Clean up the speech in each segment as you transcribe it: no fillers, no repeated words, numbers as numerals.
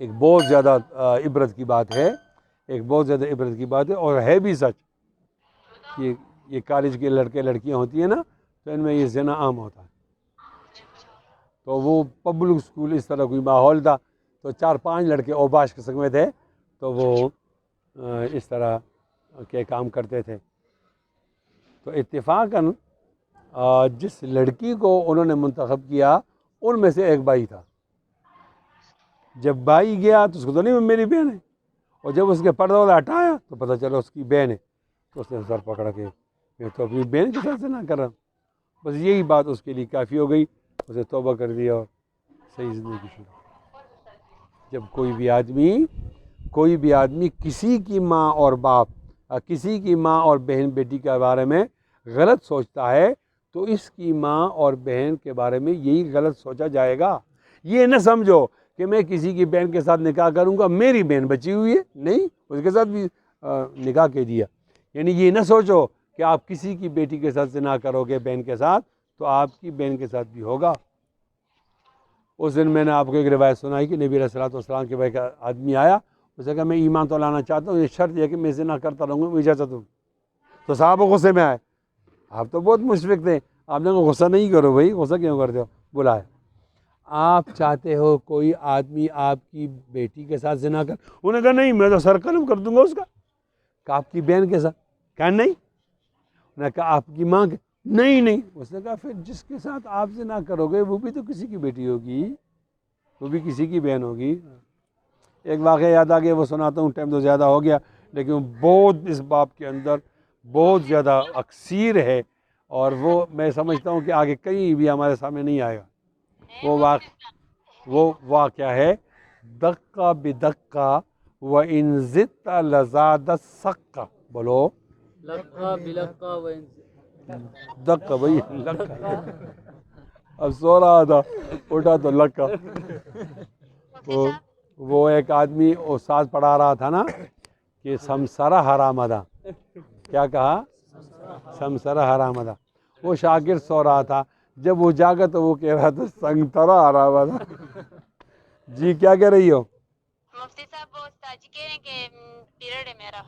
ایک بہت زیادہ عبرت کی بات ہے، ایک بہت زیادہ عبرت کی بات ہے، اور ہے بھی سچ کہ یہ کالج کے لڑکے لڑکیاں ہوتی ہیں نا، تو ان میں یہ زنا عام ہوتا ہے۔ تو وہ پبلک اسکول اس طرح کوئی ماحول تھا، تو 4-5 لڑکے اوباش قسم میں تھے، تو وہ اس طرح کے کام کرتے تھے۔ تو اتفاقاً جس لڑکی کو انہوں نے منتخب کیا ان میں سے ایک بھائی تھا۔ جب بھائی گیا تو اس کو تو نہیں میری بہن ہے، اور جب اس کے پردہ والا ہٹایا تو پتہ چلا اس کی بہن ہے، تو اس نے سر پکڑا کہ میں تو اپنی بہن کے ساتھ زنا کر رہا ہوں۔ بس یہی بات اس کے لیے کافی ہو گئی، اسے توبہ کر دیا اور صحیح زندگی شروع۔ جب کوئی بھی آدمی کسی کی ماں اور باپ، کسی کی ماں اور بہن بیٹی کے بارے میں غلط سوچتا ہے تو اس کی ماں اور بہن کے بارے میں یہی غلط سوچا جائے گا۔ یہ نہ سمجھو کہ میں کسی کی بہن کے ساتھ نکاح کروں گا، میری بہن بچی ہوئی ہے، نہیں، اس کے ساتھ بھی نکاح کے دیا۔ یعنی یہ نہ سوچو کہ آپ کسی کی بیٹی کے ساتھ زنا کرو گے بہن کے ساتھ تو آپ کی بہن کے ساتھ بھی ہوگا۔ اس دن میں نے آپ کو ایک روایت سنائی کہ نبی علیہ الصلوۃ والسلام کے بھائی کا آدمی آیا، اسے کہا میں ایمان تو لانا چاہتا ہوں، یہ شرط ہے کہ میں زنا کرتا رہوں گا، مجھے اجازت دو۔ تو صحابہ غصے میں آئے، آپ تو بہت مشفق تھے، آپ نے کہا غصہ نہیں کرو بھائی، غصہ کیوں کرتے ہو؟ بلایا، آپ چاہتے ہو کوئی آدمی آپ کی بیٹی کے ساتھ زنا کر؟ انہوں نے کہا نہیں، میں تو سر قلم کر دوں گا اس کا۔ کہا آپ کی بہن کے ساتھ؟ کہا نہیں۔ انہوں نے کہا آپ کی ماں کے؟ نہیں۔ اس نے کہا پھر جس کے ساتھ آپ زنا کرو گے وہ بھی تو کسی کی بیٹی ہوگی، وہ بھی کسی کی بہن ہوگی۔ ایک واقعہ یاد آ گیا، وہ سناتا ہوں، ٹائم تو زیادہ ہو گیا، لیکن بہت اس باب کے اندر بہت زیادہ اکثیر ہے، اور وہ میں سمجھتا ہوں کہ آگے کہیں بھی ہمارے سامنے نہیں آئے گا۔ وہ واقعہ ہے دقہ بدقہ وَإِن زِدْتَ لَزَادَ السَّقَّ۔ بولو لقا بلقا وإن دقہ، بھائی لکہ، اب سو رہا تھا اٹھا تو لکہ۔ وہ ایک آدمی استاد پڑھا رہا تھا نا کہ سمسرہ حرامدہ، کیا کہا؟ سمسرہ حرامدہ۔ وہ شاگرد سو رہا تھا، جب وہ جاگا تو وہ کہہ رہا تھا سنگترا حرامدہ۔ جی کیا کہہ رہی ہو؟ مفتی صاحب وہ استاد جی کہہ رہے ہیں کہ پیریڈ ہے میرا۔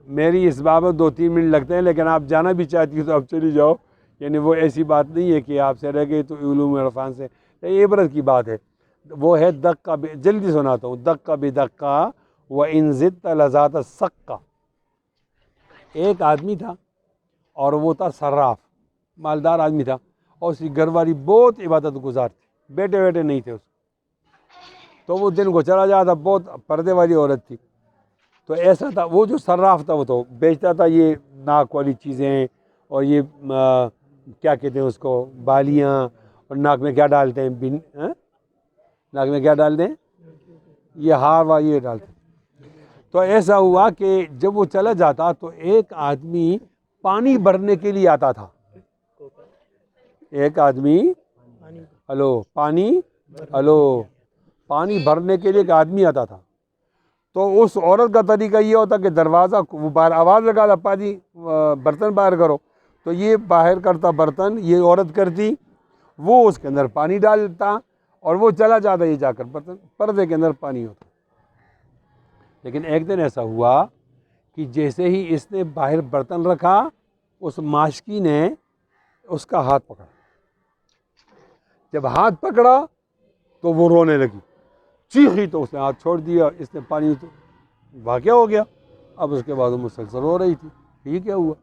میری اس باب میں 2-3 منٹ لگتے ہیں، لیکن آپ جانا بھی چاہتی ہو تو آپ چلی جاؤ، یعنی وہ ایسی بات نہیں ہے کہ آپ سے رہ گئی تو علوم عرفان سے، یہ عبرت کی بات ہے۔ وہ ہے دقہ، جلدی سناتا ہوں، دقہ بدقہ وَإِن زِدْتَ لَزَادَ السَّقَّ۔ ایک آدمی تھا اور وہ تھا صراف، مالدار آدمی تھا، اور اس کی گھر والی بہت عبادت گزار تھی، بیٹے نہیں تھے اس کو، تو وہ دن کو چلا جاتا، بہت پردے والی عورت تھی۔ تو ایسا تھا، وہ جو صراف تھا وہ تو بیچتا تھا یہ ناک والی چیزیں، اور یہ کیا کہتے ہیں اس کو، بالیاں، اور ناک میں کیا ڈالتے ہیں، ناک میں کیا ڈالتے ہیں، یہ ہار یہ ڈالتے ہیں۔ تو ایسا ہوا کہ جب وہ چلا جاتا تو ایک آدمی پانی بھرنے کے لیے آتا تھا، ایک آدمی پانی بھرنے کے لیے ایک آدمی آتا تھا۔ تو اس عورت کا طریقہ یہ ہوتا کہ دروازہ وہ باہر آواز لگا تھا، پانی برتن باہر کرو، تو یہ باہر کرتا برتن، یہ عورت کرتی، وہ اس کے اندر پانی ڈالتا اور وہ چلا جاتا، یہ جا کر برتن پردے کے اندر پانی ہوتا۔ لیکن ایک دن ایسا ہوا کہ جیسے ہی اس نے باہر برتن رکھا، اس ماشکی نے اس کا ہاتھ پکڑا۔ جب ہاتھ پکڑا تو وہ رونے لگی، چیخی، تو اس نے ہاتھ چھوڑ دیا، اس نے پانی تو واقعہ ہو گیا۔ اب اس کے بعد وہ مسلسل رو رہی تھی، یہ کیا ہوا؟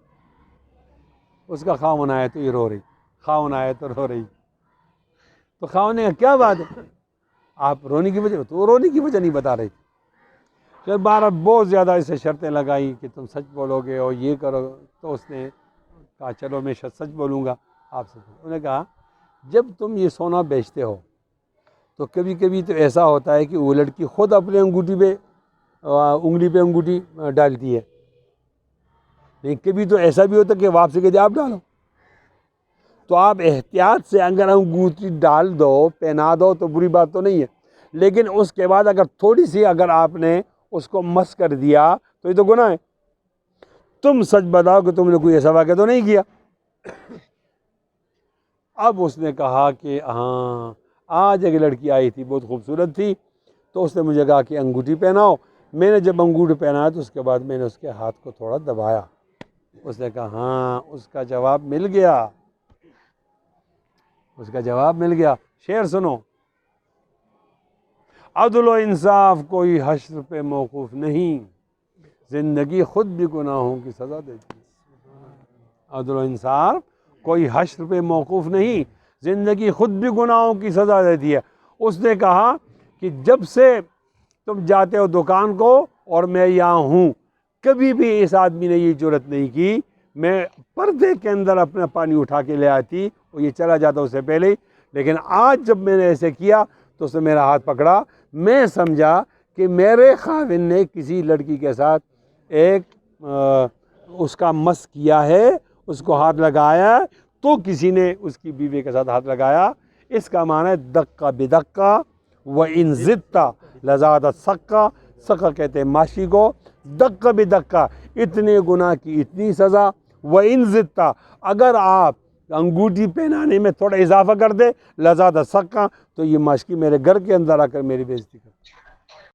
اس کا خاوند آیا تو یہ رو رہی، خاوند آیا تو رو رہی، تو خاوند نے کہا کیا بات ہے، آپ رونے کی وجہ؟ تو وہ رونے کی وجہ نہیں بتا رہی تھی۔ پھر بارہ بہت زیادہ اسے شرطیں لگائی کہ تم سچ بولو گے اور یہ کرو، تو اس نے کہا چلو میں سچ بولوں گا آپ سے۔ انہوں نے کہا جب تم یہ سونا بیچتے ہو تو کبھی کبھی تو ایسا ہوتا ہے کہ وہ لڑکی خود اپنے انگوٹھی پہ انگلی پہ انگوٹھی ڈالتی ہے، لیکن کبھی تو ایسا بھی ہوتا ہے کہ واپسی کے آپ ڈالو، تو آپ احتیاط سے اگر انگوٹھی ڈال دو، پہنا دو تو بری بات تو نہیں ہے، لیکن اس کے بعد اگر تھوڑی سی اگر آپ نے اس کو مس کر دیا تو یہ تو گناہ ہے۔ تم سچ بتاؤ کہ تم نے کوئی ایسا واقعہ تو نہیں کیا۔ اب اس نے کہا کہ ہاں، آج ایک لڑکی آئی تھی، بہت خوبصورت تھی، تو اس نے مجھے کہا کہ انگوٹھی پہناؤ. میں نے جب انگوٹھی پہنایا تو اس کے بعد میں نے اس کے ہاتھ کو تھوڑا دبایا. اس نے کہا ہاں اس کا جواب مل گیا, اس کا جواب مل گیا. شعر سنو. عدل و انصاف کوئی حشر پہ موقوف نہیں, زندگی خود بھی گناہوں کی سزا دیتی ہے. عدل و انصاف کوئی حشر پہ موقوف نہیں, زندگی خود بھی گناہوں کی سزا دیتی ہے. اس نے کہا کہ جب سے تم جاتے ہو دکان کو اور میں یہاں ہوں, کبھی بھی اس آدمی نے یہ جرت نہیں کی. میں پردے کے اندر اپنا پانی اٹھا کے لے آتی اور یہ چلا جاتا اس سے پہلے ہی, لیکن آج جب میں نے ایسے کیا تو اس نے میرا ہاتھ پکڑا. میں سمجھا کہ میرے خاوند نے کسی لڑکی کے ساتھ ایک اس کا مس کیا ہے, اس کو ہاتھ لگایا, تو کسی نے اس کی بیوی کے ساتھ ہاتھ لگایا. اس کا معنی ہے دقہ بدقہ و ان زدتا لزاد سقہ. سقہ کہتے ہیں ماشی کو, دقہ بدقہ اتنے گناہ کی اتنی سزا, و ان زدتا اگر آپ انگوٹھی پہنانے میں تھوڑا اضافہ کر دے لزاد سقہ تو یہ ماشکی میرے گھر کے اندر آ کر میری بےزتی کر.